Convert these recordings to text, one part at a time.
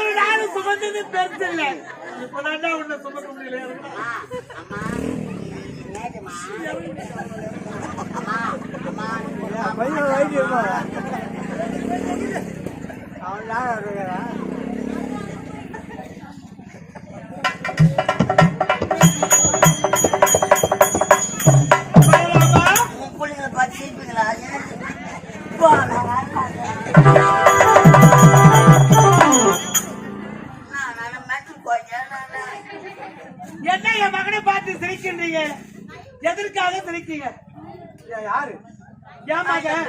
முதல்ல நானும் சுமந்தது பெருசு இல்லை. இப்பதான் உன்னை சுமக்க முடியல. என்ன என் மகனை பார்த்து சிரிக்கின்றீங்க? எதற்காக சிரிக்கீங்க? யாரு? என் மகன்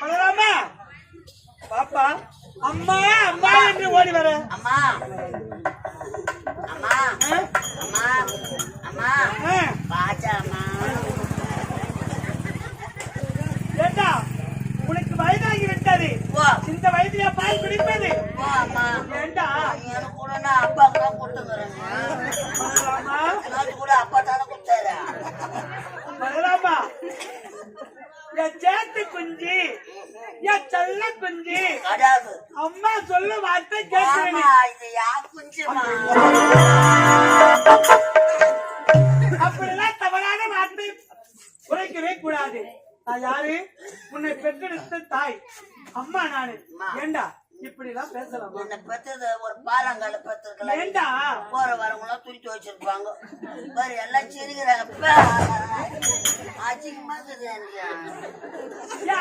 பலராமா பாப்பா அம்மா அம்மா என்று ஓடி வர. அம்மா அம்மா அம்மா அம்மா பாச்சாமா. ஏண்டா உனக்கு வயதாகி விட்டது, இந்த வயதிலே பால் குடிப்பது? ஏண்டா எனக்கு கூட நான் அப்பாக்கு தான் கொடுத்துக்கிறேன். கூட அப்பா தானே கொடுத்தாரு. பலராமா என் சேத்து குஞ்சு, என் செல்ல குஞ்சு கிடையாது. அம்மா சொல்ல வார்த்தை கேட்கிறேன். இது யார் குஞ்சுமா? அப்படிலாம் தவறான வார்த்தை உரைக்கவே கூடாது. நான் யாரு? உன்னை பெற்றெடுத்த தாய் அம்மா நானு. ஏண்டா இப்படி எல்லாம் பேசலாம்? என்ன பெற்றது ஒரு பாலங்கால பெற்றிருக்கலாம். ஏண்டா போற வரவங்களாம் துணிச்சு வச்சிருப்பாங்க. வேற எல்லாம் சிரிக்கிறாங்க.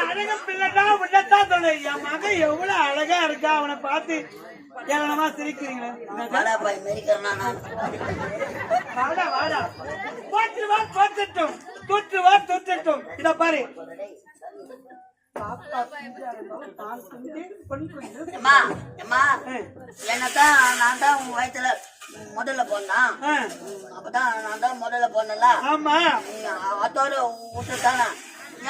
அழக பிள்ளைதான் உள்ளதான் சொல்லு. என் மகன் எவ்வளவு அழகா இருக்கா, அவனை பார்த்து ஏளனமா சிரிக்கிறீங்க. வாடா வாடா போற்றுவா போற்றட்டும், தூற்றுவா தூற்றட்டும். இத பாரு என்னதான் நான் தான் உங்க வயிற்றுல முதல்ல போனான். அப்பதான் நான் தான் முதல்ல போனல. ஆமா அதோட விட்டுட்டானா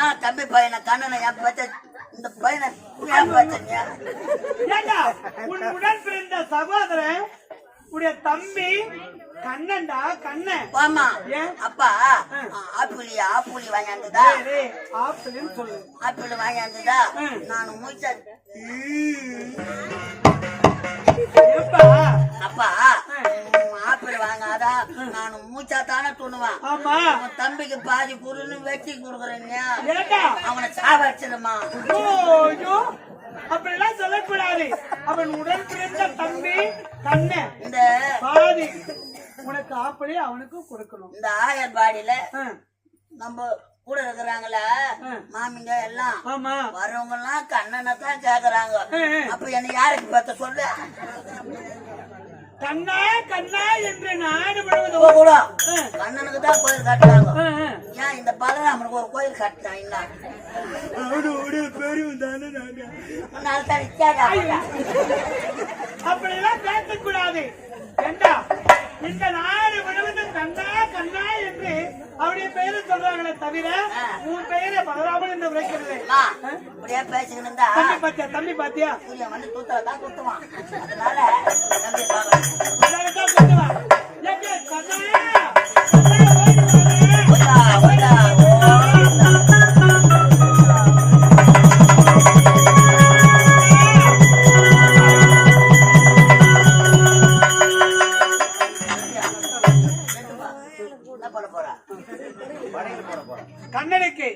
ஏன் தம்பி பையனை கண்ணனை ஏன் பத்த இந்த பையனை ஏன் பத்தீங்க? உன் உடன் பிறந்த சகோதரன் உடைய தம்பி கண்ணன்டா கண்ணன். ஆமா அப்பா ஆப்பிள் ஆப்பிள் வாங்கியாந்துதா? ஆப்பிள்னு சொல்லு. ஆப்பிள் வாங்கியாந்துதா? நான் மூச்ச அப்பா ஆப்பிள் வாங்காதா நான் மூச்சா தானே துணுவான். ஆமா தம்பிக்கு பாதி பொருள் வெட்டி கொடுக்குறேங்க. அவனை சாவடிச்சிடுமா? அப்படிலாம் சொல்லக்கூடாது. அவன் உடன் பிறந்த தம்பி கண்ணன். இந்த பாதி உனக்கு ஆப்பிளே அவனுக்கு கொடுக்கணும். இந்த ஆயர் பாடியில நம்ம கூட இருக்கிறாங்கள மாமிங்க எல்லாம் வர்றவங்க எல்லாம் கண்ணனை தான் கேக்குறாங்க. அப்ப என்ன யாருக்கு பார்த்த சொல்லு? கண்ணா கண்ணா என்று நாடு முழுவதும் கூட கண்ணனுக்கு தான் கோயில் கட்டுறாங்க. ஏன் இந்த பலராமனுக்கு ஒரு கோயில் கட்டினா அப்படியெல்லாம் பேசக்கூடாது. ஏண்டா இந்த நாடு முழுவதும் கண்ணா கண்ணா என்று அவருடைய பெயரை சொல்றாங்களே தவிர உன் பெயரை பலராமன் என்று உரைக்கிறது. தம்பி பாத்தியா வந்து தூத்ததான் குத்துவான். அதனால தம்பி குத்துவான். கண்ணனுக்கு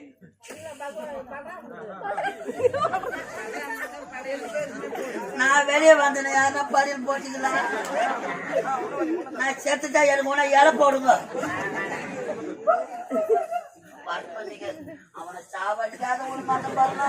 நான் வெளியே வந்தேன். யாருன்னா படியில் போட்டீங்களா? நான் செத்துட்டா எனக்கு இலை போடுங்க. அவனை சாவடிக்காத ஒரு மாட்டம் பாருங்க.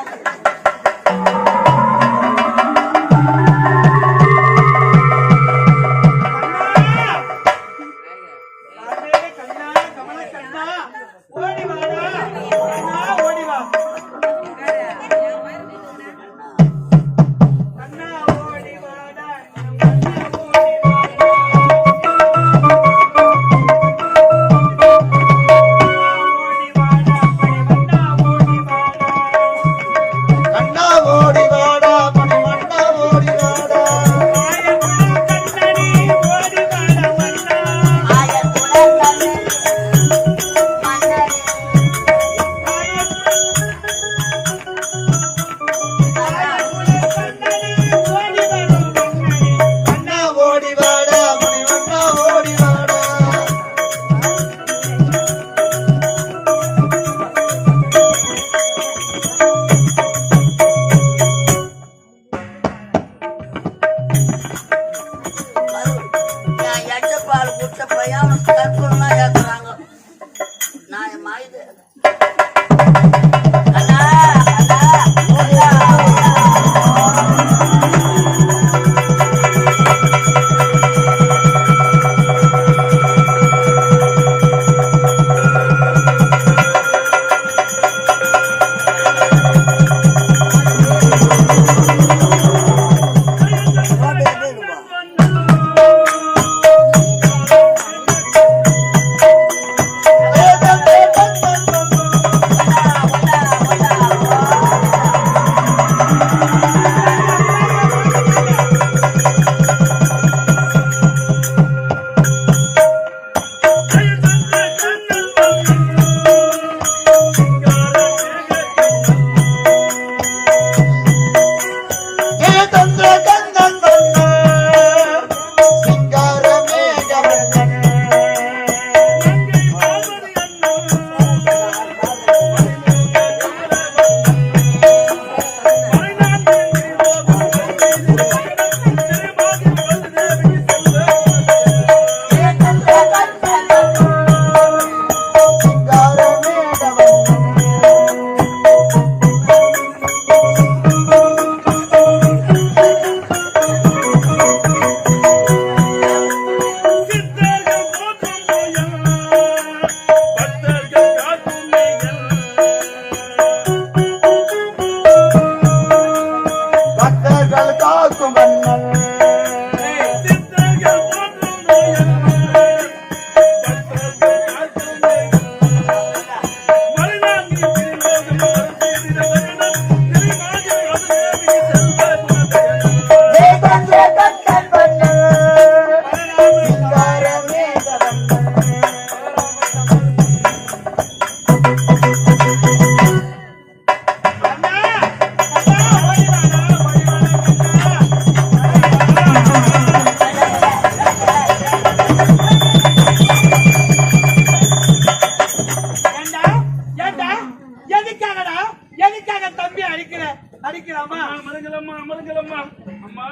பரவாமா மருங்கலம்மா மருங்கலம்மா அம்மா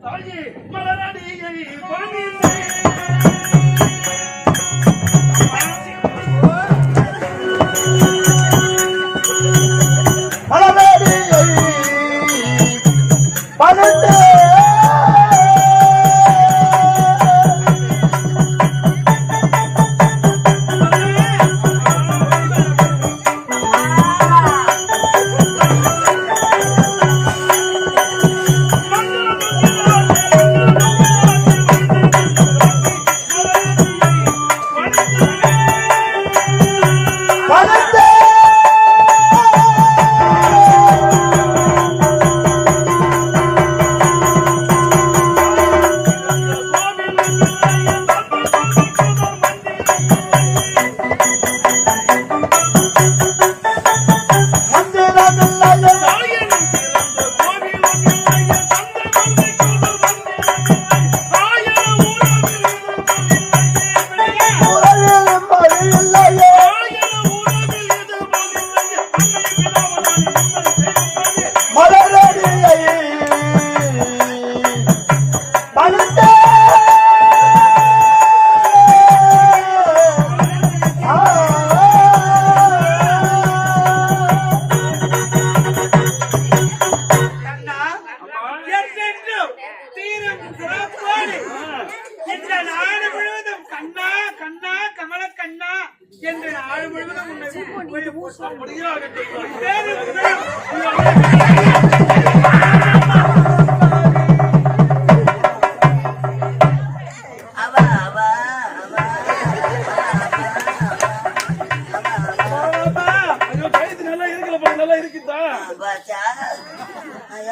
தாயி மலரடியை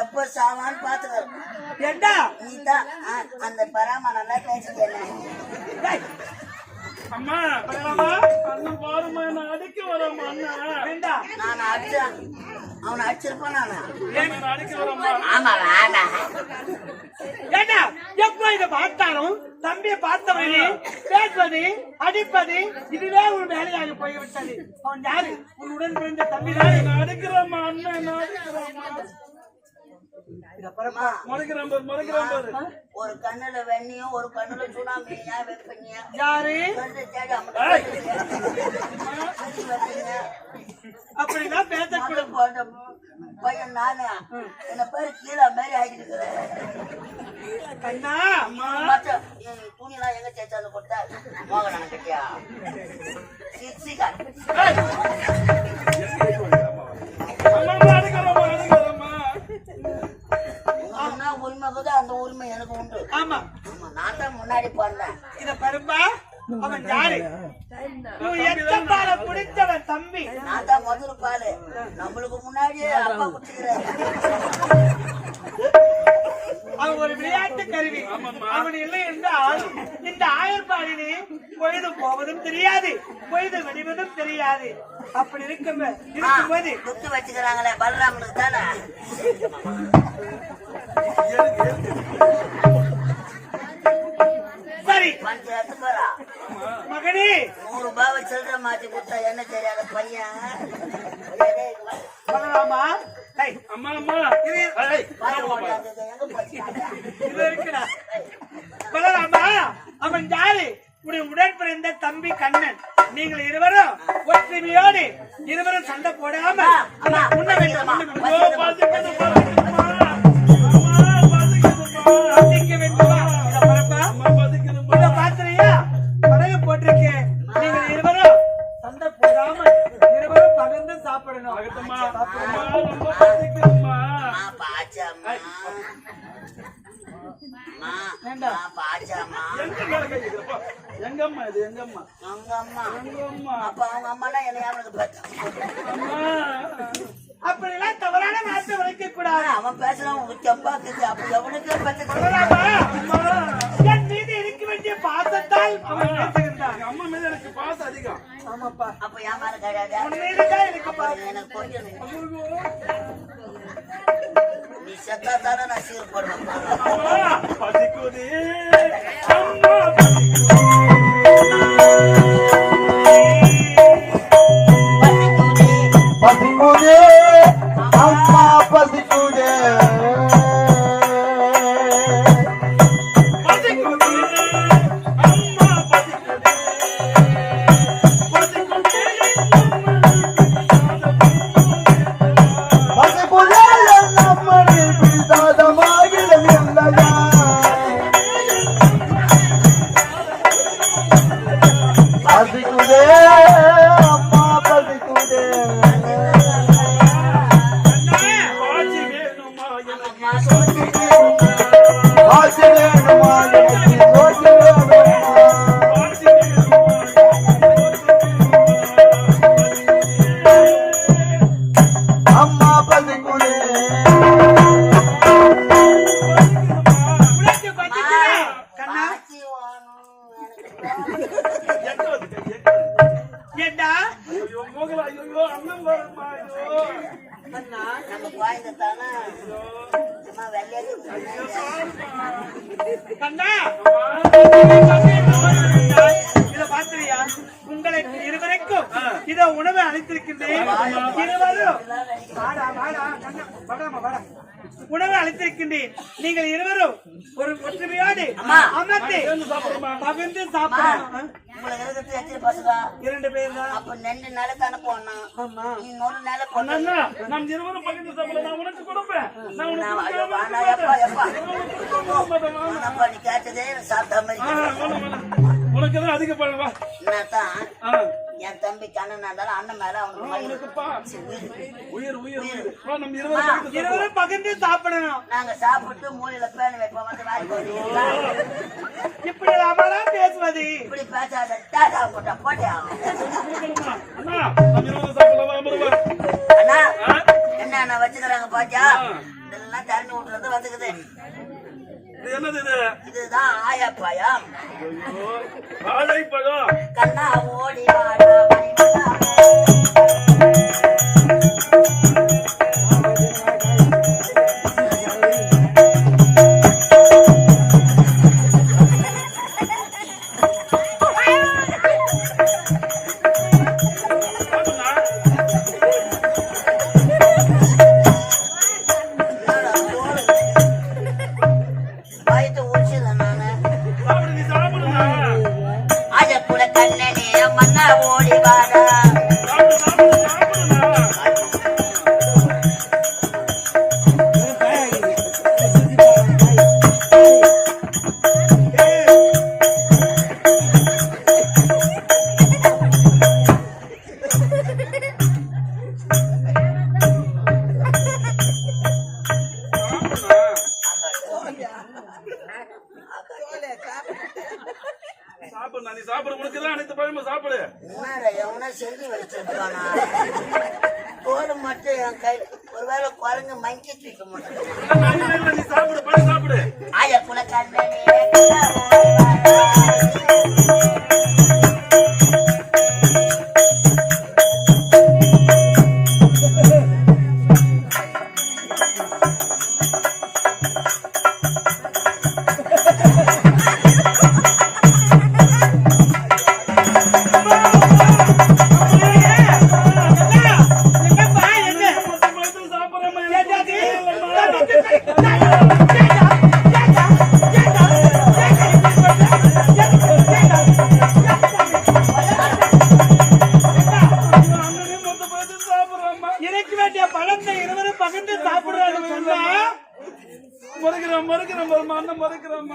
எப்ப சாவான்னு பாத்துக்க. ஏண்டா நீதான் அந்த பராம நல்லா பேசிட்டேன். அம்மா அண்ணன் பாருமா என்ன அடிக்க வராமா அண்ணன் ஏண்டா நான் அடிச்சேன் அவனை அடிச்சிருப்பான் நானு. அடிக்க வராமா ஆமா வேணா ஏண்டா எப்ப இதை பார்த்தாலும் தம்பியை பார்த்தவனே பேசுவது அடிப்பது இதுவே ஒரு வேலையாக போய்விட்டது. அவன் யாரு? உன்னுடன் பிறந்த தம்பி தானே. அடிக்கிறோமா அண்ணன் ஒரு கண்ணுல வெண்ணியும் ஒரு கண்ணுல சுனாமியா வைப்பீங்க. யாரு அப்படிதான் பேசக்கூட பையன் நானு என்ன பேரு கீழே மாதிரி ஆகிட்டு கண்ணா துணிலாம் எங்க சேர்ச்சாந்து கொடுத்தா மோகன கட்டியா உரிமை அந்த உரிமை எனக்கு உண்டு. ஆமா நான் தான் முன்னாடி போறேன். இத பருப்பா அவன் யாரு? எத்தப்பால குடித்தவன் தம்பி. நான் தான் முதல் பாலு. நம்மளுக்கு முன்னாடியே அப்பா குடிச்சுக்கிறேன். அவன் ஒரு விளையாட்டு கருவி. அவன் இல்லை என்றால் இந்த ஆயர்பாடினே பொழுது போவதும் தெரியாது, பொழுது வெடிவதும் தெரியாது. அப்படி இருக்கும்போது குத்து வச்சுக்கிறாங்களே பலராமனுக்கு தானே. சரி பஞ்சாயத்து போறா மகனே 100 ரூபாய் சில்லற மாத்தி கொடுத்தா என்ன தெரியாத பையன். பலராமா அம்மா அம்மா இருக்குடா. பலராமா அவன் யாரு? உடைய உடன் பிறந்த தம்பி கண்ணன். நீங்கள் இருவரும் ஒற்றுமையோடு இருவரும் சண்டை போடாம முன்ன வேண்டுமா? இத பாத்திரையா படகு போட்டிருக்கேன். நீங்கள் இருவரும் சண்டை போடாம இருவரும் பகிர்ந்து சாப்பிடணும். எங்கம்மா இது எங்கம்மா அப்ப அவங்க அம்மா என்ன அப்படிலாம் தவறான வார்த்தை உழைக்க கூடாது. அவன் பேசுறான் செப்பாக்குது. அப்ப எவனுக்கு என் மீது இருக்க வேண்டிய பாசத்தால் அவன் பேசுகின்றான். அம்மா மீது எனக்கு பாசம் அதிகம். ஆமாப்பா அப்ப என் மேல கிடையாது. உன் மீதுதான் எனக்கு பாசம். எனக்கு கொஞ்சம் நீ செத்தா தானே நான் சீர் போடுவேன். பசிக்குது பசிக்குதே அம்மா பசிக்குதே உங்களுக்கு இருவருக்கும் இத உணவை அளித்திருக்கின்றேன். உணவை அளித்திருக்கின்றேன். நீங்கள் இருவரும் ஒரு ஒற்றுமையோடு அமர்த்தி பகிர்ந்து சாப்பிடணும். 2 பேர் தான். அப்ப 2 நாளை தானே போனோம். நீ 1 நாளை போனா நாம் இருவரும் பகிர்ந்து சாப்பிடலாம். நான் உனக்கு கொடுப்பேன். நீ கேட்டதே சாப்பிட்ட மாதிரி உனக்கு தான் அதிக பழவா என்னத்தான் என் தம்பி கண்ணன் இருந்தாலும் அண்ணன் மேல அவனுக்கு உயிர் இருவரும் பகிர்ந்து சாப்பிடணும். நாங்க சாப்பிட்டு மூலையில பேணி வைப்போம். வந்து வாங்கி இப்படி நாமெல்லாம் பேசுவது இப்படி பேசாத டாடா போட்டா போட்டே அண்ணா என்ன வச்சுக்கிறாங்க பாத்தியா? இதெல்லாம் தண்ணி விட்டுறது வந்துக்குது. இதுதான் ஆயப்பழம். வாழைப்பழம் கண்ணா ஓடி வாடா செஞ்சு வச்சிருக்கானா? தோல் மட்டும் என் கை ஒருவேளை குரங்கு மங்கி தூக்க மாட்டேன். ஆய குல கண்ணே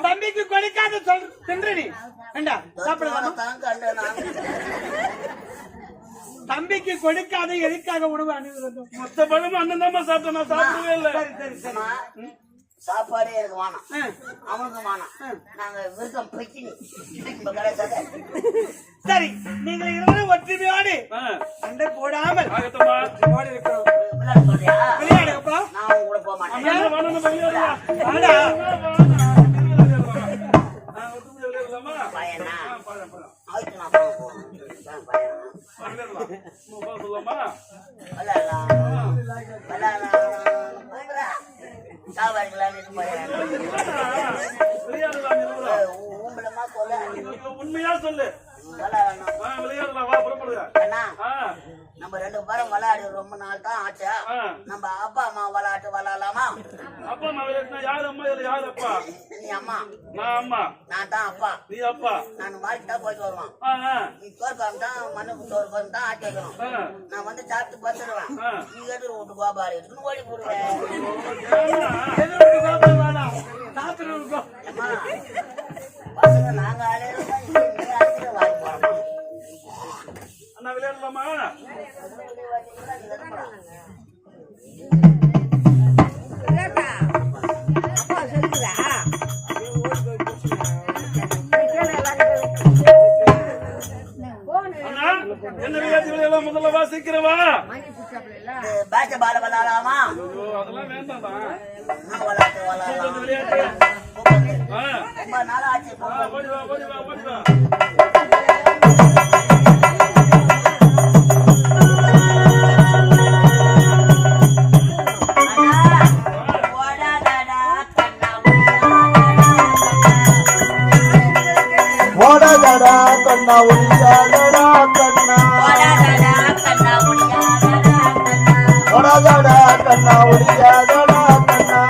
தம்பிக்கு கொடுக்காத தின்றி தம்பிக்கு கொடுக்காத எதுக்காக உணவு அனுமதி? மொத்த பழமும் அண்ணன் தான் சாப்பிட்டேன். நான் சாப்பிடவே இல்லை. சாப்பாடே எனக்கு வேணாம், அவனுக்கு வேணாம். நாங்க விருதம் போய்க்கு சரி. நீங்கள் இருவரும் ஒற்றுமையோடு சண்டை போடாமல் விளையாடுப்பா. நான் கூட போக மாட்டேன். பையனா ஆயிட்டு நான் உண்மையா சொல்லு. நம்ம 2 பேரும் விளையாடி ரொம்ப நாள் தான் ஆச்சா. நம்ம அப்பா அம்மா விளையாட்டு விளையாடலாமா? அப்பா அம்மா விளையாட்டுனா யார் அம்மா இதுல யார் அப்பா? நீ அம்மா, நான் அம்மா. நான் தான் அப்பா. நீ அப்பா. நான் மாறிட்டு தான் போயிட்டு வருவான். நீ சோறு காமிட்டா மண்ணுக்கு சோறு காமிட்டா ஆட்டி வைக்கணும். நான் வந்து சாப்பிட்டு பத்துடுவேன். நீ எதிர் வீட்டு கோபால் எடுத்துன்னு ஓடி போடுவேன். பசங்க நாங்க அலையிறோம், நீ அழைச்சிட்டு வாங்கி போறோம். அண்ணா விளையாடலாமா? அண்ணா என்ன விளையாட்டு விளையாடலாம்? முதல்ல வா, சீக்கிரம் வா. பேட்ச பால விளையாடலாமா? அதெல்லாம் வேண்டாம். விளையாட்டு விளையாடலாம். விளையாட்டு ரொம்ப நாள் ஆச்சு. ஓடி வா, ஓடி வா, ஓடி வா. ஓடாதடா கண்ணா ஒளியாதடா கண்ணா, ஓடாதடா கண்ணா ஒளியாதடா கண்ணா.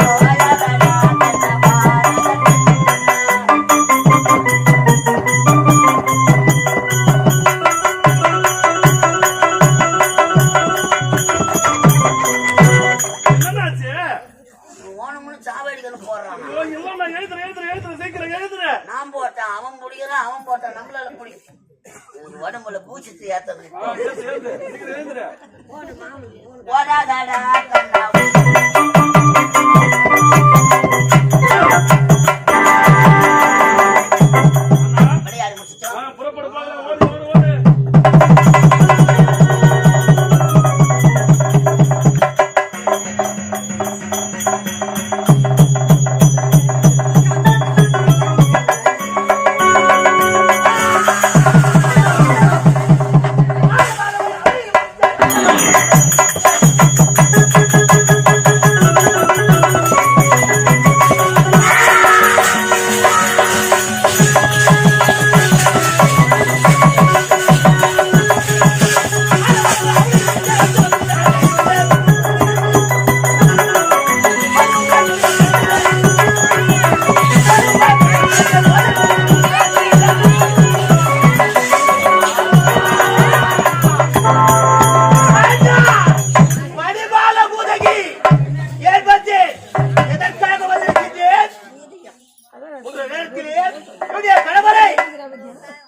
என்னாச்சு? ஓனமுன்னு சாவடிக்கணும் போடுறான். இல்ல எழுதுறேன் சீக்கிரம் எழுதுறேன். நான் போட்டேன், அவன் முடிக்கிறான், அவன் போட்டான், நம்மளால முடியும். உடம்புல பூச்சித்து ஏத்தது. சீக்கிரம் எழுதுறேன். ஓடாதடா கண்ணா விளையாடி முடிச்சிட்டோம். புறப்பட பாக்கலாம். ஓடு ஓடு ஓடு.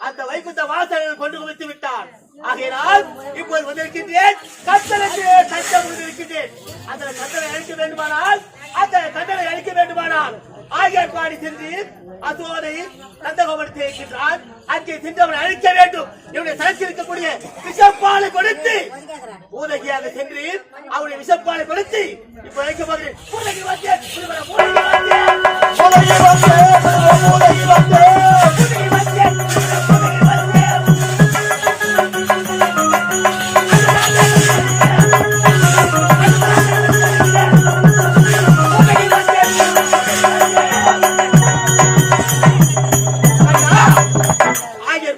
அந்த வைகுந்த வாசகர்கள் கொண்டு குவித்து விட்டார். ஆகையினால் இப்போது வந்திருக்கின்றேன், கத்தனுக்கு சட்டம் இருக்கின்றேன். அந்த கத்தனை அழிக்க வேண்டுமானால், அந்த கத்தனை அழிக்க வேண்டுமானால் ஆகியப்பாடி சென்று அதோடு கந்தகோபுரத்தை இருக்கின்றார். அங்கே சென்றவனை அழிக்க வேண்டும். இவனை சரச்சி இருக்கக்கூடிய விஷப்பாலை கொடுத்து ஊதகியாக சென்று அவருடைய விஷப்பாலை கொடுத்து இப்ப அழைக்க போகிறேன்.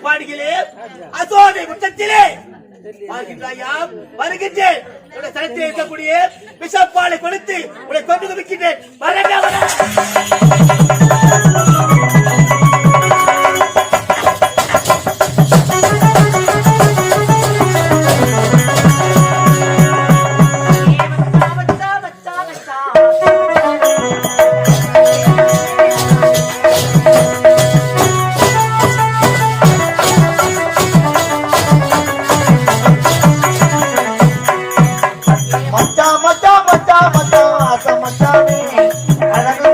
பாடுகளே அதோட உச்சத்திலே வருகின்றேன். சரத்தில் இருக்கக்கூடிய விஷப்பாலை கொடுத்து உங்களை கொண்டு வைக்கின்றேன். மச்சா மச்சா மச்சா மச்சா ஆசை மச்சானே அழகு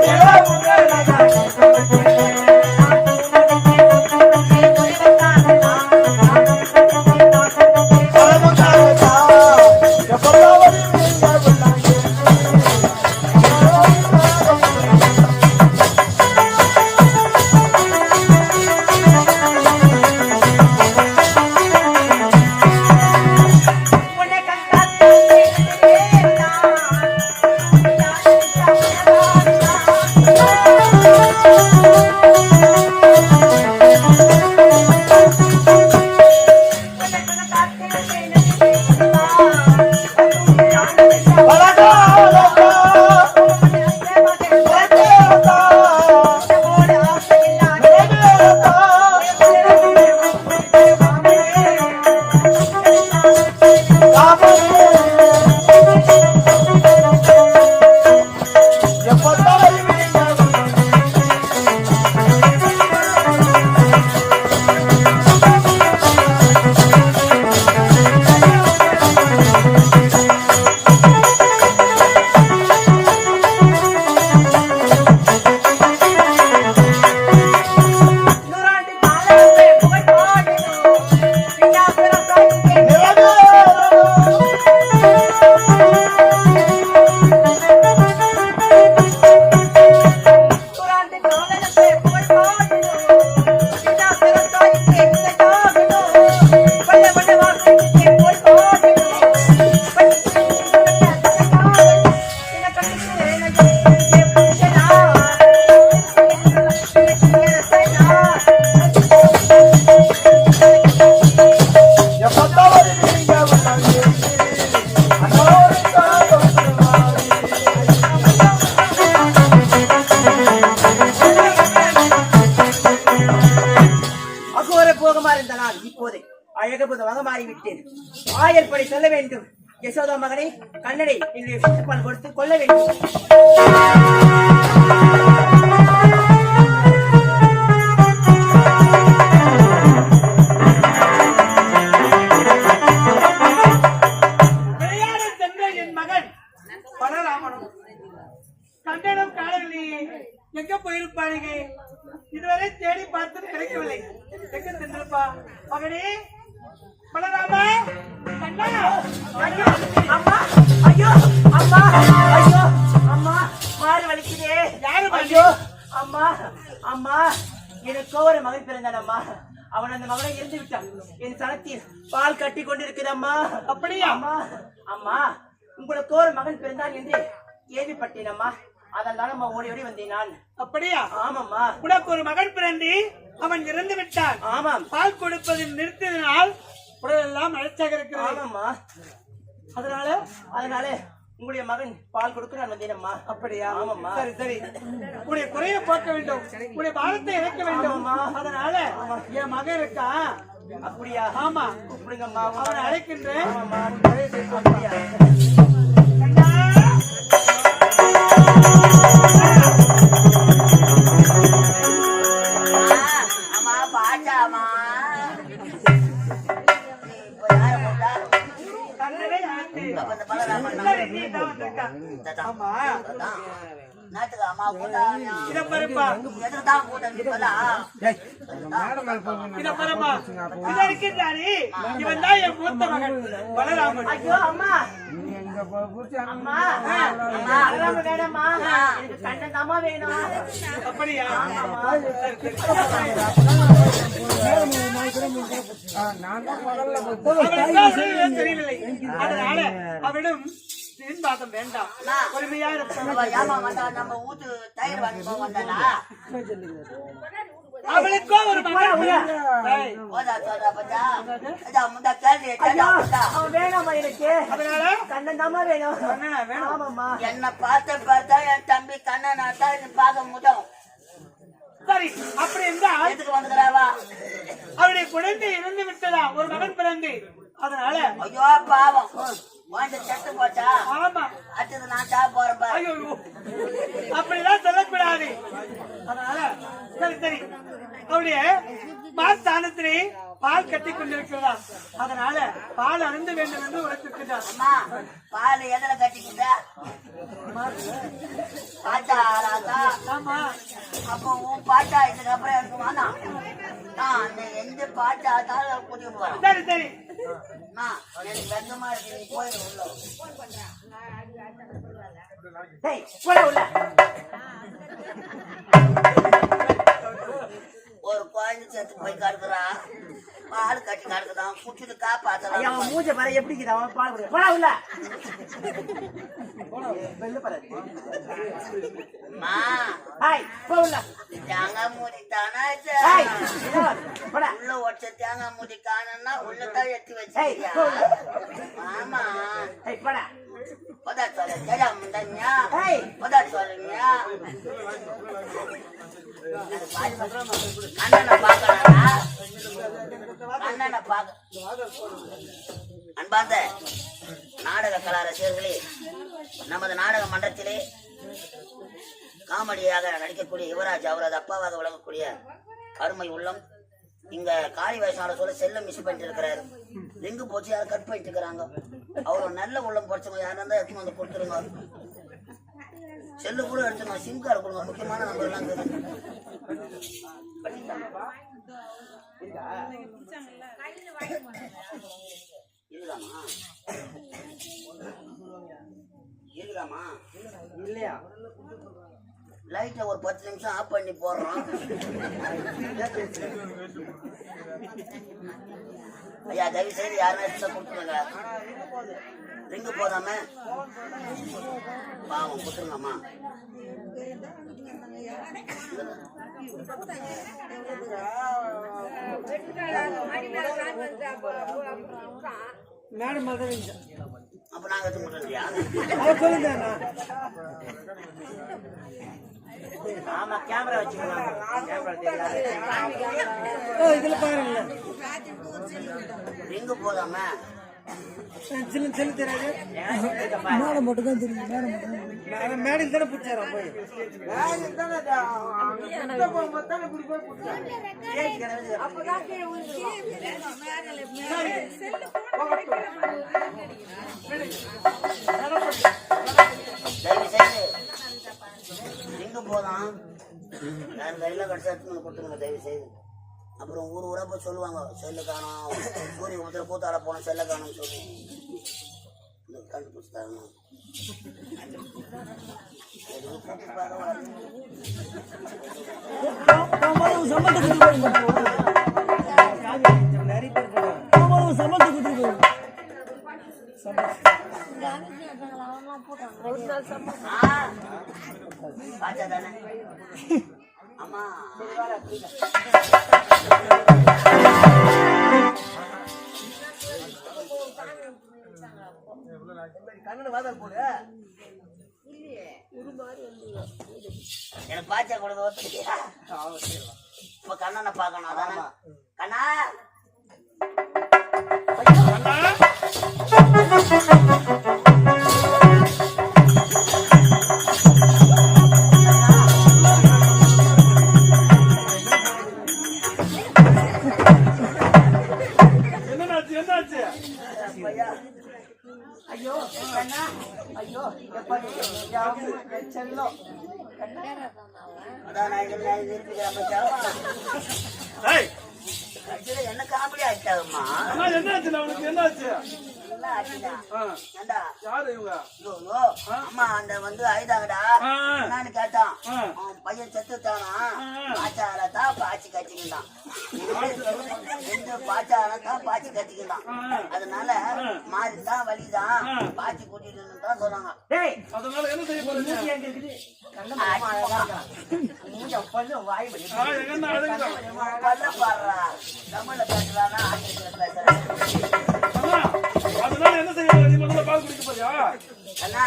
மாறிவிட்டேன். ஆயர்படி சொல்ல வேண்டும். யசோதா மகனை கண்ணனை என்னுடைய விசுப்பால் கொடுத்து கொள்ள வேண்டும். எங்க போயிருப்பானுங்க? இதுவரை தேடி பார்த்து கிடைக்கவில்லை. எங்க சென்றிருப்பா மகனே? பலராமா, கண்ணா, ஐயோ அம்மா, ஐயோ அம்மா, ஐயோ அம்மா, மாறு வலிக்குதே. யாரு? ஐயோ அம்மா, அம்மா, எனக்கு ஒரு மகன் பிறந்தான் அம்மா. அவன் அந்த மகனை இருந்து விட்டான். என் சனத்தில் பால் கட்டி கொண்டிருக்குதம்மா. அப்படியா? அம்மா, அம்மா, உங்களுக்கு ஒரு மகன் பிறந்தான் என்று கேள்விப்பட்டேன் அம்மா. அதனால அம்மா ஓடி ஓடி வந்தேன் நான். அப்படியா? ஆமாம்மா. உனக்கு ஒரு மகன் பிறந்து அவன் இறந்து விட்டான். ஆமாம். பால் கொடுப்பதை நிறுத்தினால் உடலெல்லாம் அழைச்சாக இருக்கிறது. ஆமாம்மா. அதனால உங்களுடைய மகன் பால் கொடுக்க நான் வந்தேன் அம்மா. அப்படியா? ஆமாம்மா. சரி சரி, உடைய குறைய போக்க வேண்டும், உடைய பாரத்தை இறக்க வேண்டும். அதனால என் மகன் இருக்கா. அப்படியா? ஆமா, கூப்பிடுங்கம்மா. அவனை அழைக்கின்றேன். அப்படியா? அம்மா பாட்டாமா இப்ப யார போட்டா கண்ணனை அழைத்து அப்ப இந்த பலராமன் சரி, நீ தான் வந்திருக்கா. ஆமா, நாட்டுக்கு அம்மா போட்டா இத பாருப்பா, எதுதான் போட்டா இத பாருப்பா. இத இருக்கின்றானே, இவன் தான் என் மூத்த மகன் பலராமன். ஐயோ அம்மா, அம்மா, பலராமன் வேணாம்மா. எனக்கு கண்ணன் தாம்மா வேணும். அப்படியா? அவனுக்கு தெரியவில்லை. அதனால அவனிடம் பாதம் வேண்டாம், பொறுமையா இருப்பான். ஏமா வந்தா நம்ம ஊத்து தயிர் வாங்கி வந்தானா அவளுக்கோ ஒரு மகன். போதா சொல்றா பச்சா அதான் முந்தா கேள்வி ஐயோ, அவன் வேணாம்மா எனக்கு. அதனால கண்ணன் தாம்மா வேணும். கண்ணனா வேணும். ஆமாம்மா. என்ன பார்த்தா என் தம்பி கண்ணனா தான் இது பார்க்க முடியும். சரி, அப்படி இருந்தால் எதுக்கு வந்துக்கிறாவா? அவருடைய குழந்தை இறந்து விட்டதா, ஒரு மகன் பிறந்து. அதனால ஐயோ பாவம் வந்து செத்து போச்சா? ஆமா. அடுத்தது நான் சாப்பிட போறேன் பாரு. ஐயோ, அப்படிலாம் சொல்லக்கூடாது. அதனால சரி சரி, அவருடைய மாஸ்தானத்திலே பால் கட்டி கொண்டிருக்கிறதா, அதனால பால் அருந்த வேண்டும் என்று உரைத்திருக்கிறார். அம்மா பால் எதுல கட்டிக்கிட்ட? பாட்டா ராசா? ஆமா. அப்போ உன் பாட்டா இதுக்கு அப்புறம் எனக்கு வேணாம். நான் எந்த பாட்டா தான் குடிக்க போறேன். சரி சரி, எனக்கு வெங்கமா இருக்கு, நீ போய் உள்ள. டேய், போடா உள்ள. ஒரு குழந்தை சேர்த்து போய் கடுக்குறா, பால் கட்டி கடுக்குதான், குடிச்சிட்டு ஐயா, காப்பாத்தலாம். அவன் மூஞ்ச பாரு எப்படி இருக்குது. அவன் பால் குடி. போடா உள்ள. வெள்ள பாரு. அம்மா ஹாய், போ உள்ள. தேங்காய் மூடி தானா ஹாய், போடா. உள்ள ஒற்ற தேங்காய் மூடி காணும்னா உள்ளதான் எடுத்து ஹேய், வச்சிருக்கியா? போ உள்ள. ஆமா ஹேய், போடா. போதா சொல்ல தெரியாம ஹேய், போதா சொல்லுங்க. அண்ணனை பாக்கணும்னா அண்ணனை பாக்க அன்பார்ந்த நாடக கலா ரசிகர்களே, நமது நாடக மன்றத்திலே காமெடியாக நடிக்கக்கூடிய யுவராஜ், அவரது அப்பாவாக விளங்கக்கூடிய அருமை உள்ளம் இங்க காளி வயசான சொல்ல செல்லம் மிஸ் பண்ணிட்டு இருக்கிறாரு. ரிங்கு போச்சு, யாரும் கட் பண்ணிட்டு இருக்கிறாங்க. அவர் ஒரு நல்ல உள்ளம் படிச்சவங்க யாரும் இருந்தா எடுத்து வந்து கொடுத்துருங்க. செல்லு கூட எடுத்துங்க, சிம் கார்டு கொடுங்க, முக்கியமான நம்பர் எல்லாம் இருக்குதாமா? இருக்குதாமா? இல்லையா? லைட்டை ஒரு 10 நிமிஷம் ஆஃப் பண்ணி போடுறோம். ஐயா தயவு செய்து யாருன்னா எக்ஸ்ட்ரா கொடுத்துருங்க. ரிங்கு போதாம பாவம் கொடுத்துருங்கம்மா. அப்ப நாங்க எடுத்து முடியா? ஆமா கேமரா வச்சுக்கலாம். கேமரா தெரியாது. இதுல பாருங்க ரிங்கு போதாம சின்ன சின்ன தெரியாது மேல மட்டும் தான் தெரியும். மேடையில் தானே பிடிச்சாரா போய் தயவு செய்து ரிங்கு போதான் யார் கையில கடைசி கொடுத்துருங்க தயவு செய்து. அப்புறம் ஊர் ஊரா போய் சொல்லுவாங்க செல்ல காணும் சூரிய உதர கூத்தாட போன செல்ல காணும்னு சொல்லி கண்டுபிடிச்சாங்க. பாச்சா தானே அம்மா எனக்கு பாச்சா கொடுக்க ஒத்துக்கிட்டியா? இப்ப கண்ணனை பாக்கணும் அதானே கண்ணா என்னாச்சு? ஐயோ கண்ணா ஐயோ எப்படி செல்லம் அதான் நான் என்ன காமெடி ஆயிட்டாங்கம்மா. என்னாச்சு அவனுக்கு? என்னாச்சு? என்ன ஆச்சுடா? ஏண்டா யாரு இவங்க? அம்மா அந்த வந்து ஆயுதாங்கடா என்னன்னு கேட்டான். அவன் பையன் செத்துட்டானா பாச்சாலதான் பாய்ச்சி கட்டிக்கிட்டான். ரெண்டு பாச்சாலதான் பாய்ச்சி கட்டிக்கிட்டான். அதனால மாறிதான் வலிதான் பாய்ச்சி கூட்டிட்டு தான் சொன்னாங்க. அதனால என்ன செய்ய போறீங்க? வாய் பாடுறா தமிழ்ல பேசுறானா ஆங்கிலத்துல பேசுறான். அதனால என்ன செய்ய போற? நீ முதல்ல பால் குடிக்க போறியா? அண்ணா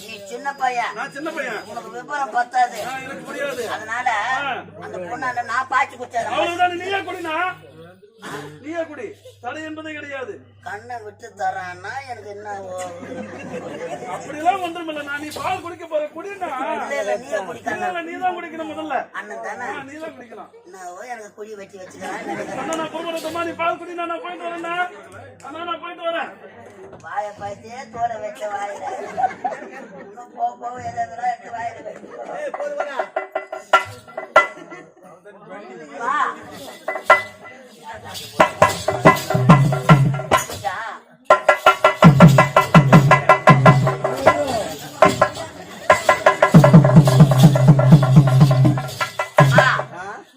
நீ சின்ன பையன், நான் சின்ன பையன், உனக்கு விவரம் பத்தாது. எனக்கு புரியாது. அதனால அந்த பொண்ணாண்ட நான் பாய்ச்சி குடிச்சேன். அவ்வளவுதான். நீயே குடினா நீயே குடி, தடை என்பதே கிடையாது. கண்ணை விட்டு தரான்னா எனக்கு என்ன அப்படிலாம் ஒன்றும் இல்ல. நான் நீ பால் குடிக்க போற குடினா நீதான் குடிக்கணும் முதல்ல. அண்ணன் தானே நீதான் குடிக்கலாம். எனக்கு குடி வெட்டி வச்சுக்கிறேன். நான் போகிறதம்மா நீ பால் குடி. நான் போயிட்டு வரேன்னா நான் போயிட்டு வரேன். வாய பாய்ச்சே தோலை வச்ச வாயில இன்னும் போக எதாவது எடுத்து வாயில வா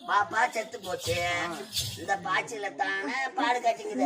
பாப்பா செத்து போச்சு. இந்த பாய்ச்சில தானே பாடு கட்டிக்குது.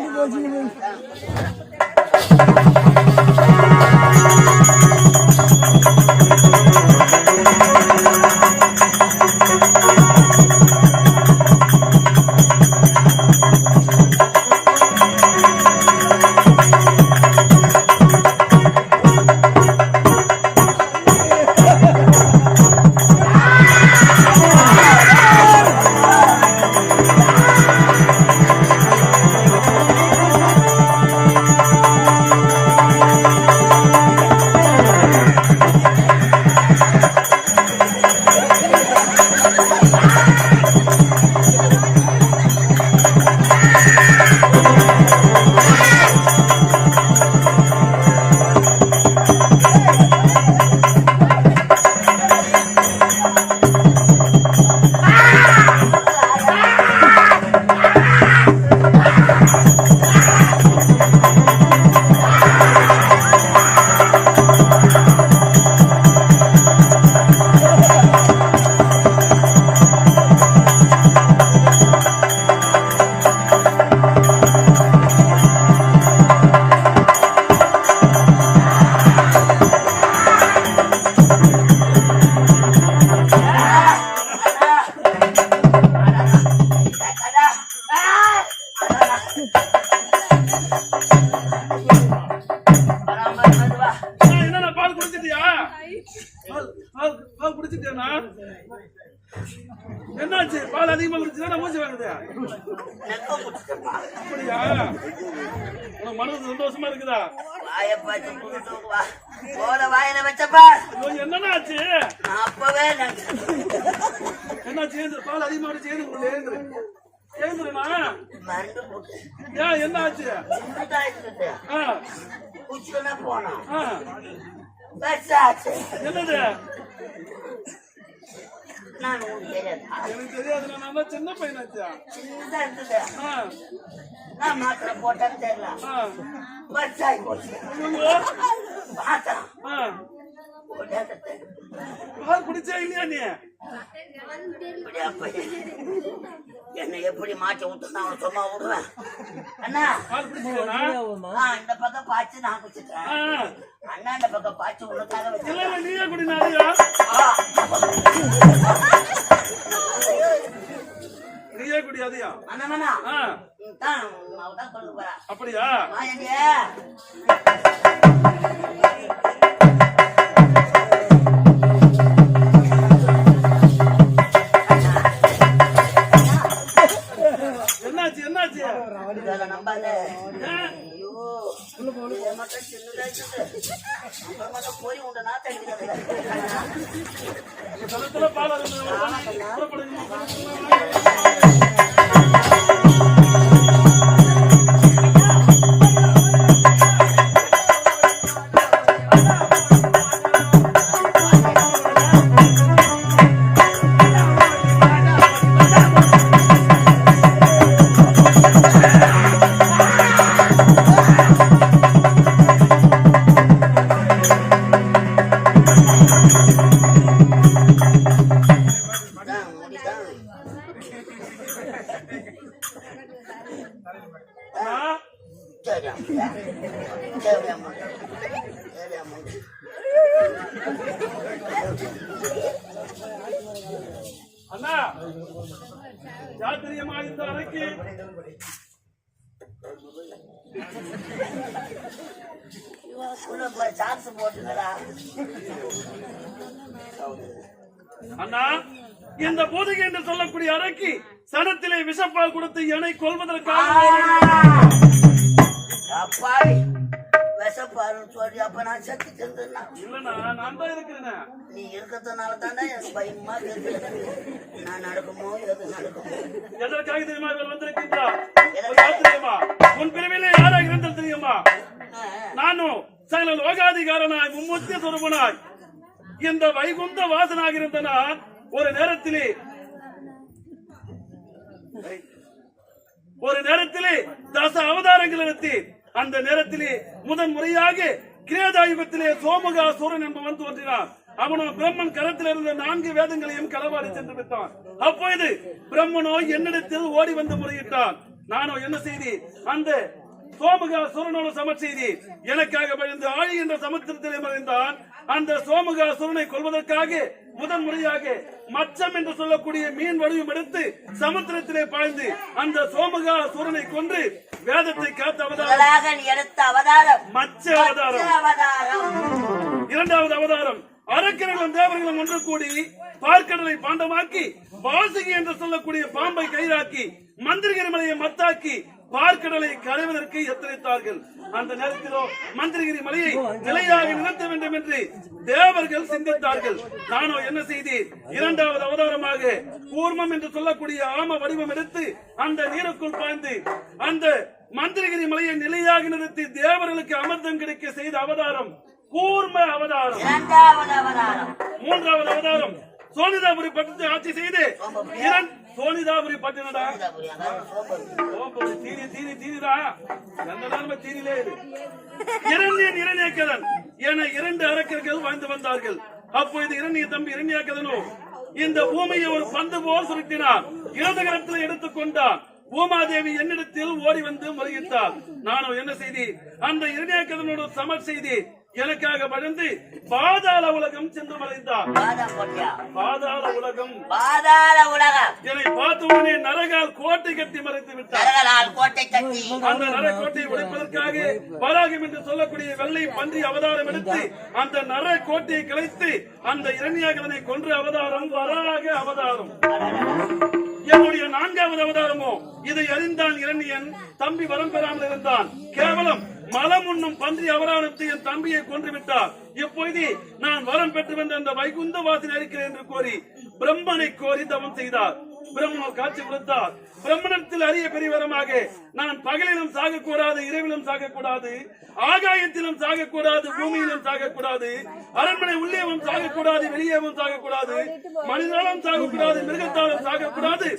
பால் குடிச்சிட்டேனா? என்னாச்சு? பால் அதிகமா குடிச்சுனா மூச்சு வாங்குது. அப்படியா? உனக்கு மனசு சந்தோஷமா இருக்குதா? வாயை பார்த்து போல வாயில வச்சப்பா என்னன்னா ஆச்சு? அப்பவே என்ன சேர்ந்து பால் அதிகமா சேர்ந்து சேர்ந்துருமா? மருந்து போட்டு ஏன் என்ன ஆச்சு? குச்சினா போனோம். என்னது? நான் தெரியாது. எனக்கு தெரியாது. நான் சின்ன பையனாச்சா? சின்னதா இருந்தது. நான் மாத்திரை போட்டேன்னு தெரியல. பச்சாய் போச்சு. மாத்திரம் பால் குடிச்சா இல்லையா நீ? என்ன எப்படி மாட்டி விட்டு நான் சும்மா விடுவேன். அண்ணா பால் குடிச்சிட்டா? இந்த பக்கம் பாய்ச்சி நான் குடிச்சிட்டேன். அண்ணா இந்த பக்கம் பாய்ச்சி உனக்காக வச்சு நீயே குடினாரியா? நீயே குடியாதியா? அண்ணா தான் சொல்ல போறா. அப்படியா? என்னாச்சு? என்னாச்சு? நம்பாத. ஐயோ மட்டும் சின்னதா போய் உண்ட நாத்த பால் அண்ணா யார் தெரியுமா இந்த அறைக்கு? சான்ஸ் போட்டுக்கிறா. அண்ணா இந்த போதுகை என்று சொல்லக்கூடிய அறைக்கு சனத்திலே விஷப்பால் கொடுத்து என்னை கொல்வதற்காக அப்பாடி விஷப்பாரு சொல்லி அப்ப நான் சக்தி செஞ்சுனா இல்லண்ணா நான் தான் இருக்கிறேன். நீ இருக்கிறதுனால தானே எனக்கு பயமா இருக்கு. நான் நடக்குமோ எது நடக்குமோ? எதற்காக தெரியுமா இவர் வந்திருக்கின்றார்? தெரியுமா? உன் பிரிவிலே யாராக இருந்தது தெரியுமா? நானும் சகல லோகாதிகாரனாய் மும்மூர்த்தி சொருபனாய் இந்த வைகுந்த வாசனாக இருந்த நான் ஒரு நேரத்திலே தச அவதாரங்கள் எடுத்தேன். அந்த நேரத்திலே முதன் முறையாக கிரேதாயுகத்திலே சோமகாசுரன் என்பவன் தோன்றினான். அவனோ பிரம்மன் கரத்தில் இருந்த 4 வேதங்களையும் களவாடி சென்று விட்டான். அப்பொழுது பிரம்மனோ என்னிடத்தில் ஓடி வந்து முறையிட்டான். நானோ என்ன செய்தேன்? அந்த சோமகாசுரனோடு சமர் செய்தேன். எனக்காக விழுந்து ஆழி என்ற சமுத்திரத்திலே மறைந்தான். அந்த சோமகாசுரனை கொல்வதற்காக முதன் முறையாக மச்சம் என்று சொல்லக்கூடிய மீன் வடிவம் எடுத்து சமுத்திரத்திலே பாய்ந்து அந்த சோமகாசுரனை கொன்று வேதத்தை காத்த அவதாரம் மச்ச அவதாரம். 2வது அவதாரம் அரக்கர்களும் தேவர்களும் ஒன்று கூடி பார்க்கடலை பாண்டமாக்கி வாசுகி என்று சொல்லக்கூடிய பாம்பை கைதாக்கி மந்திரகிரி மலையை மத்தாக்கி பார்க்கடலை களைவதற்கு எத்தனைத்தார்கள். அந்த நேரத்திலோ மந்திரகிரி மலையை நிலையாக நிறுத்த வேண்டும் என்று தேவர்கள் சிந்தித்தார்கள். நானோ என்ன செய்தேன்? 2வது அவதாரமாக கூர்மம் என்று சொல்லக்கூடிய ஆம வடிவம் எடுத்து அந்த நீருக்குள் பாய்ந்து அந்த மந்திரகிரி மலையை நிலையாக நிறுத்தி தேவர்களுக்கு அமிர்தம் கிடைக்க செய்த அவதாரம் கூர்ம அவதாரம். 3வது அவதாரம் சோனிதாபுரி பட்டத்தை ஆட்சி செய்து சோனிதாபுரி பட்டினடா தீனிதா எந்த தீனிலே இரண்யக்கதன் என 2 அரக்கர்கள் வாழ்ந்து வந்தார்கள். அப்பொழுது இரண்ய தம்பி இரண்யாக்கதனோ இந்த பூமியை ஒரு பந்து போல் சுருட்டினான். இடது கரத்தில் எடுத்துக்கொண்டான். பூமாதேவி என்னிடத்தில் ஓடி வந்து முறையிட்டார். நானும் என்ன செய்தேன்? அந்த இரண்யாக்கதனோடு சமர் செய்து எனக்காக பழந்து பாதாள உலகம் சென்று மறைந்தார். பாதாம் போட்டியா? பாதாள உலகம். பாதாள உலகம். என்னை பார்த்தவுடனே நரகால் கோட்டை கட்டி மறைத்து விட்டார். நரகலால் கோட்டை கட்டி அந்த நரகோட்டையை உடைப்பதற்காக வராகம் என்று சொல்லக்கூடிய வெள்ளை பன்றி அவதாரம் எடுத்து அந்த நர கோட்டையை கிளைத்து அந்த இரண்யாகவனை கொன்ற அவதாரம் வராக அவதாரம். என்னுடைய 4வது அவதாரமோ இதை அறிந்தான் இரணியன். தம்பி வரம் பெறாமல் இருந்தான். கேவலம் மலம் உண்ணும் பன்றி அவதாரத்தை என் தம்பியை கொன்று விட்டார். இப்பொழுது நான் வரம் பெற்று வந்த அந்த வைகுந்த வாசனை இருக்கிறேன் என்று கோரி பிரம்மனை கோரி தவம் செய்தார். பிரம்மன் காட்சி கொடுத்தார். பிரம்மணத்தில் அறிய பெரியவரமாக நான் பகலிலும் சாகக்கூடாது, இரவிலும் சாகக்கூடாது, ஆகாயத்திலும் சாகக்கூடாது, பூமியிலும் சாகக்கூடாது, அரண்மனை உள்ளேவும் சாகக்கூடாது, வெளியேவும் சாகக்கூடாது, மனிதனாலும் சாகக்கூடாது, மிருகத்தாலும் சாகக்கூடாது,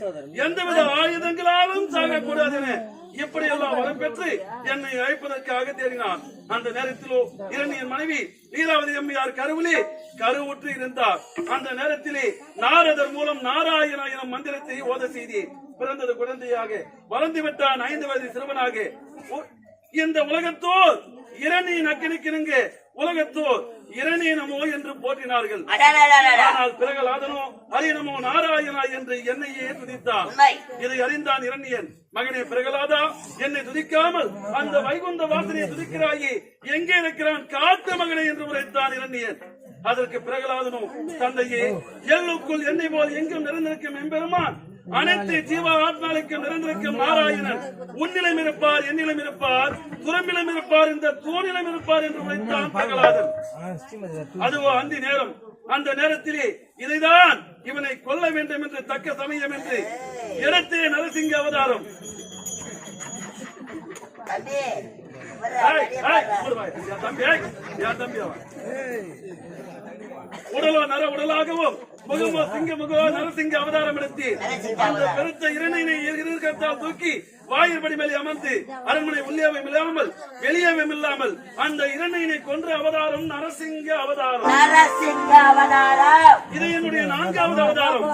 எந்தவித ஆயுதங்களாலும் சாகக்கூடாது என இப்படியெல்லாம் வரம் பெற்று என்னை அழைப்பதற்காக தேடினான். அந்த நேரத்திலோ இரணியன் மனைவி லீலாவதி அம்மையார் கருவிலே கருவுற்று இருந்தார். அந்த நேரத்திலே நாரதர் மூலம் நாராயண எனும் மந்திரத்தை ஓத செய்தி பிறந்தது குழந்தையாக வளர்ந்து விட்டான். 5 வயது சிறுவனாக. இந்த உலகத்தோர் இரணியின் அக்கினிக்கினுங்க உலகத்தோர் இரணியனமோ என்று போற்றினார்கள். ஆனால் பிரகலாதனோ ஹரிநமோ நாராயணா என்று என்னையே துதித்தான். இதை அறிந்தான் இரணியன். மகனே பிரகலாதா, என்னை துதிக்காமல் அந்த வைகுந்த வாசனையை துதிக்கிறாயே, எங்கே இருக்கிறான் காத்த மகனே என்று உரைத்தான் இரணியன். அதற்கு பிரகலாதனோ, தந்தையே, எல்லுக்குள் என்னை போல் எங்கும் நிறைந்திருக்கும் எம்பெருமான், அனைத்து ஜீவ ஆத்மாவுக்கும் நிறைந்திருக்கும் நாராயணன் உன்னிலம் இருப்பார், என்னிலம் இருப்பார், துறம்பிலும் இருப்பார், இந்த தூணிலும் இருப்பார் என்று உரைத்தான் பிரகலாதன். அதுவோ அந்தி நேரம். அந்த நேரத்திலே இதைதான் இவனை கொல்ல வேண்டும் என்று தக்க சமயம் என்று இடத்தே நரசிங்க அவதாரம். உடலோ நர உடலாகவும் முகமோ சிங்க முகமோ நரசிங்க அவதாரம் எடுத்து அந்த பெருத்த இரணினை இருகத்தால் தூக்கி வாயிற்படி மேலே அமர்ந்து அரண்மனை உள்ளேவும் இல்லாமல் வெளியேவும் இல்லாமல் அந்த இரணினை கொன்ற அவதாரம் நரசிங்க அவதாரம். இது என்னுடைய 4வது அவதாரம்.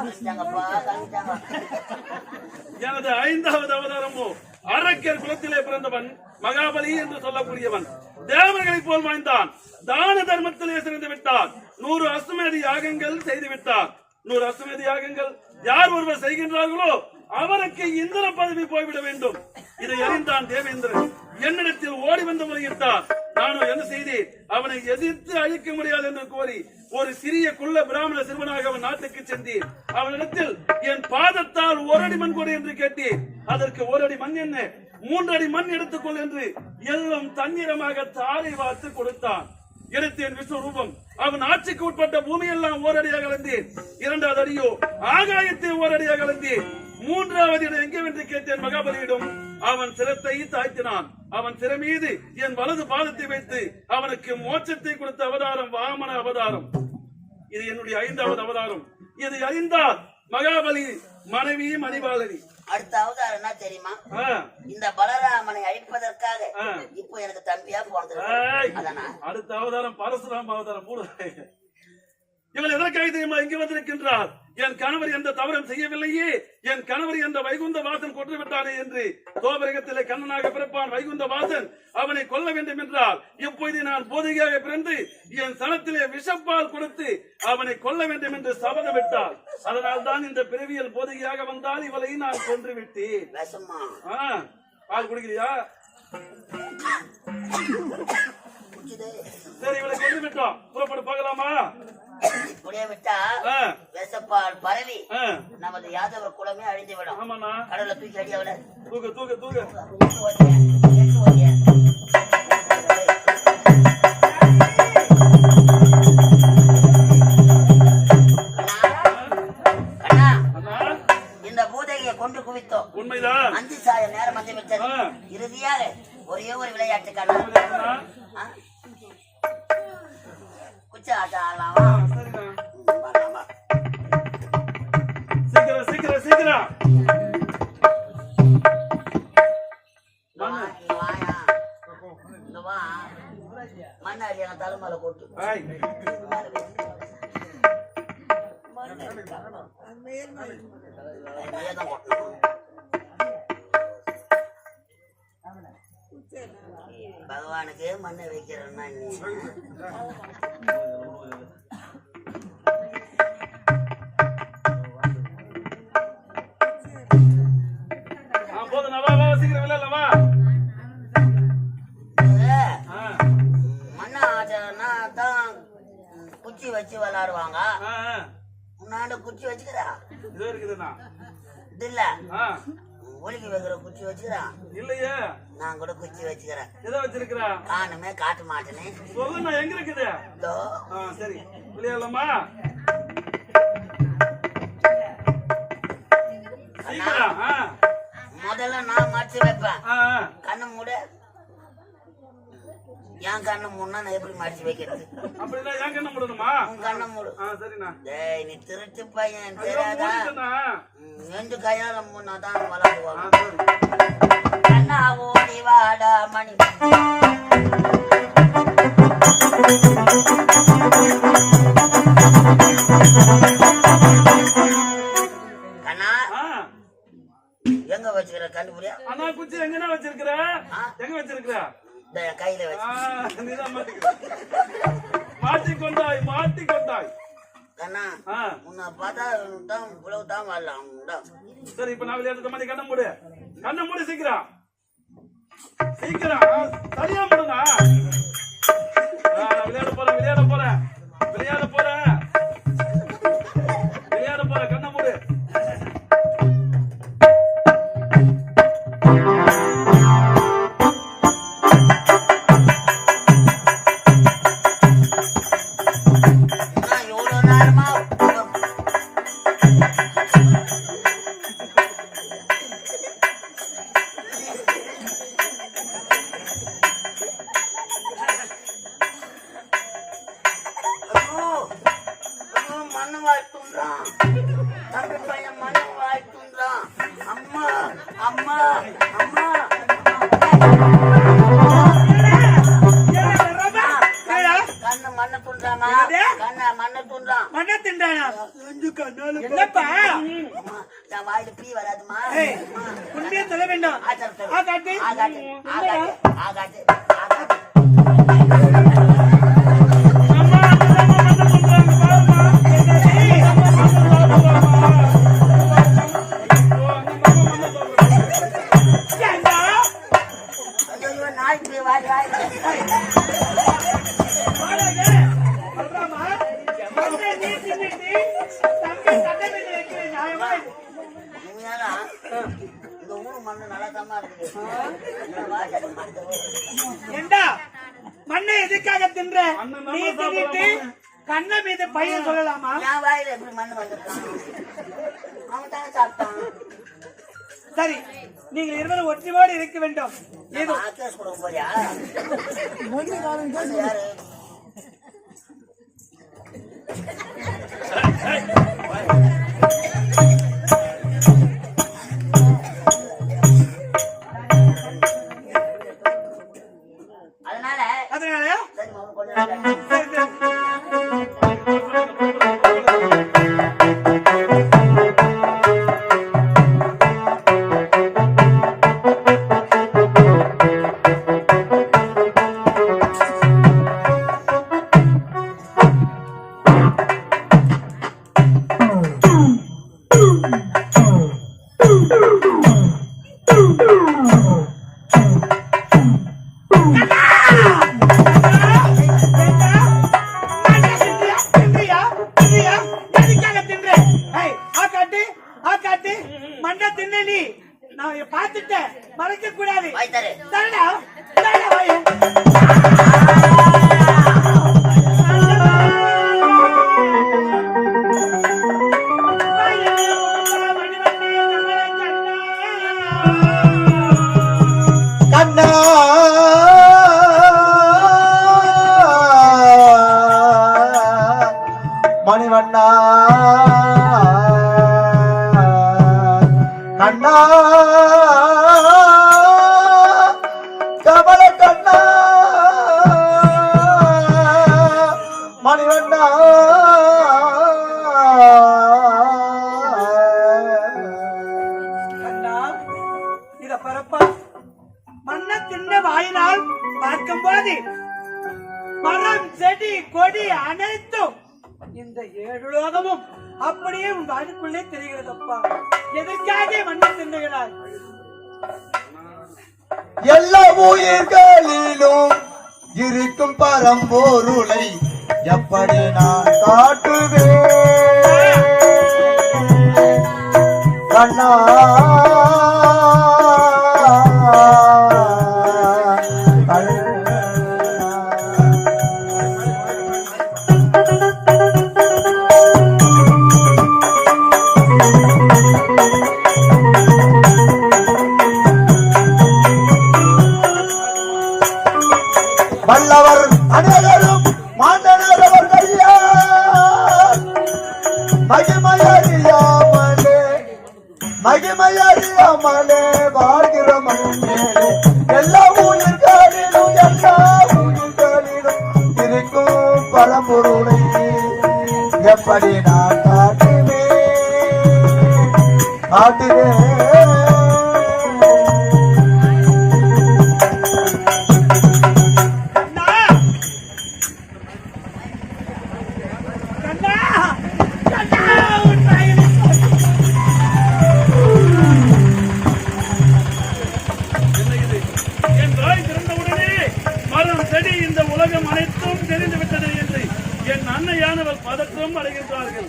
எனது 5வது அவதாரமோ அரக்கர் குலத்திலே பிறந்தவன் மகாபலி என்று சொல்லக்கூடியவன். தேவர்களை போல் வாழ்ந்தான். தான தர்மத்திலே சிறந்து விட்டார். 100 அஸ்வமேத யாகங்கள் செய்து விட்டார். 100 அஸ்வமேத யாகங்கள் யார் ஒருவர் செய்கின்றார்களோ அவருக்கு இந்திர பதவி போய்விட வேண்டும். இதை அறிந்தான் தேவேந்திரன். என்னிடத்தில் ஓடி வந்து முறையிட்டார். நானும் என்ன செய்தேன், அவனை எதிர்த்து அழிக்க முடியாது என்று கோரி ஒரு சிறிய குள்ள பிராமண சிறுவனாக அவன் நாட்டுக்கு சென்றேன். அவனிடத்தில் என் பாதத்தால் 1 அடி மண் கொடு என்று கேட்டேன். அதற்கு 1 அடி மண் என்ன, 3 அடி மண் எடுத்துக்கொள் என்று எல்லாம் தண்ணீரமாக தாரை வார்த்து கொடுத்தான். எடுத்தேன் விஸ்வரூபம். அவன் ஆட்சிக்கு உட்பட்ட பூமியெல்லாம் 1 அடியாக அளந்தேன். 2வது அடியோ ஆகாயத்தை 1 அடியாக அளந்தேன். 3வது இடம் எங்கென்று கேட்டேன் மகாபலியிடம். அவன் சிரத்தை தாய்த்தினான். அவன் சிற மீது என் வலது பாதத்தை வைத்து அவனுக்கு மோட்சத்தை கொடுத்த அவதாரம் வாமன அவதாரம். இது என்னுடைய 5வது அவதாரம். இதை அறிந்தார் மகாபலி மனைவி மணிபாலனி. அடுத்த அவதாரம் என்ன தெரியுமா? இந்த பலராமனை அழிப்பதற்காக இப்போ எனக்கு தம்பியா போனது. அடுத்த அவதாரம் பரசுராம அவதாரம். இவள் எதற்காக தெரியுமா இங்கு வந்திருக்கின்றார்? என் கணவர் எந்த தவறும் செய்யவில்லையே, என் கணவர் என்ற வைகுந்த வாசன் கொன்று விட்டானே என்று தோபரகத்திலே கண்ணனாக பிறப்பான் வைகுந்த வாசன், அவனை கொல்ல வேண்டும் என்றால் இப்போது நான் போதிகையாக பிறந்து என் சனத்திலே விஷப்பால் கொடுத்து அவனை கொல்ல வேண்டும் என்று சபதம் விட்டார். அதனால் தான் இந்த பிறவியல் போதிகையாக வந்தால் இவளை நான் கொன்று விட்டேன். பால் குடிக்கிறியா? சரி, இவளை கொண்டு விட்டோம். புறப்பட்டு போகலாமா? இப்படியே விட்டா விஷப்பால் பரவி நமது யாதவர் குலமே அழிந்துவிடும். ஆமாண்ணா, கடவுளை தூக்கி அடியவள தூக்கு தூக்கு தூக்கு. இந்த பூதகையை கொண்டு குவித்தோம். உண்மைதான். 5 சாய நேரம் வந்து விட்டது. இறுதியாக ஒரே ஒரு விளையாட்டு காண குச்சி ஆட்ட ஆடலாமா? சீக்கிரம் சீக்கிரம் சீக்கிரம். மண்ணாடி என தலைமையில போட்டு பகவானுக்கு மண்ணை வைக்கிறேன்னா நீ போதும் வா வா சீக்கிரம் விளையாடல வா மண்ணை ஆச்சாரம்னா தான் குச்சி வச்சு விளையாடுவாங்க. முன்னாடி குச்சி வச்சுக்கிறா இதோ இருக்குதுண்ணா இது இல்ல ஒலிக்கு வைக்கிற குச்சி வச்சுக்கிறான் இல்லையே. நான் கூட குச்சி வச்சுக்கிறேன். எதை வச்சிருக்கிறா காணுமே காட்ட மாட்டேனே. சொல்லுண்ணா எங்க இருக்குது? சரி விளையாடலாமா? முதல்ல நான் மறைச்சு வைப்பேன். கண்ணு மூட என் கண்ணை மூடனா நான் எப்படி மறைச்சு வைக்கிறது? அப்படின்னா என் கண்ணை மூடணுமா? உன் கண்ணை மூடு. சரிண்ணா. டேய் நீ திருட்டு பையன் தெரியாதா? ரெண்டு கையால மூணாதான் விளாடுவாங்க. கண்ணா ஓடி வாடா மணி கண்ணா எங்க வச்சுக்கிற கண்டுபிடியா? அண்ணா குச்சி எங்கன்னா வச்சிருக்கிற? எங்க வச்சிருக்கிற? கையில வச்சு மாட்டிக்கொண்டாய் மாட்டிக்கொண்டாய். கண்ணா உன்னை பார்த்தா தான் இவ்வளவு தான் வரலாம். சரி இப்ப நான் விளையாடுற மாதிரி கண்ண மூடு. கண்ண மூடு சீக்கிரம் சீக்கிரம் சரியா மூடுங்க. விளையாட போறேன் விளையாட போறேன் விளையாட போறேன் விளையாட போறேன். கண்ண மூடு. மண்ணு வாழ்த்துன்றான் தம்பி பையன். மண்ணு வாழ்த்துன்றான். அம்மா அம்மா அம்மா கண்ணு மண்ணு துண்டாமா? கண்ண மண்ணு துண்டான். மண்ணை திண்டானா? என்னப்பா நான் வாயில பீ வராதுமா? உண்மையா சொல்ல வேண்டாம். ஆகாட்டு ஆகாட்டு ஆகாட்டு ஆகாட்டு ஆகாட்டு. நாய்க்கு வாய் வாய் இந்த ஊரு மண்ணு நல்லா தாமா இருக்குது. ஏண்டா மண்ணை எதுக்காக தின்ற? நீ தின்னுட்டு கண்ண மீது பையன் சொல்லலாமா? என் வாயில எப்படி மண்ணு வந்திருக்கான்? அவன் தானே சாப்பிட்டான். சரி நீங்கள் இருவரும் ஒற்றுமையோடு இருக்க வேண்டும். ஏதோ கேஸ் கொடுக்க போறியா? யாரு அதனால சரி கொஞ்சம் மண்ணை தின்ன நீ நான் பார்த்துட்டேன். மறைக்க கூடாது. வாய்த்தாரு தரடா தரடா வாய். கண்ணா மணிவண்ணா கண்ணா கமல கண்ணா மணிவண்ணா கண்ணா இத பரப்பா மண்ணை தின்ன வாயில கொடி அனைத்தும் இந்த 7 லோகமும் அப்படியே உன் வாய்க்குள்ளே தெரிகிறதப்பா. எதற்காக மண்ணை தின்னுகிறாய்? எல்லா உயிர்களிலும் இருக்கும் பரம்பொருளை எப்படி நான் காட்டுவேன் கண்ணா? வல்லவர் அனைவரும் மாண்டனர் அவர்கள் யார்? மகிமையறியாமலே வாழ்கிற மண்ணே எல்லா உயிர்களிலும் இருக்கும் பரம்பொருளை எப்படி நான் காட்டுவேன் பதற்றம் அடைகின்றார்கள்.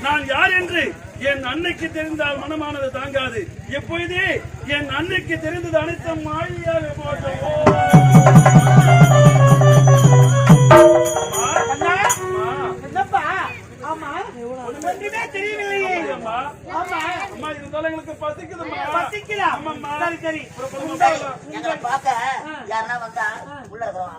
நான் யார் என்று என் அன்னைக்கு தெரிந்தால் மனமானது தாங்காது. எப்பொழுதே என் அன்னைக்கு தெரிந்தது அனைத்தும் மாயாக தெரியவில்லையே. எங்களுக்கு பசிக்குதுமா. சரி பார்க்க யாருன்னா வந்தா உள்ள இருக்கிறோம்.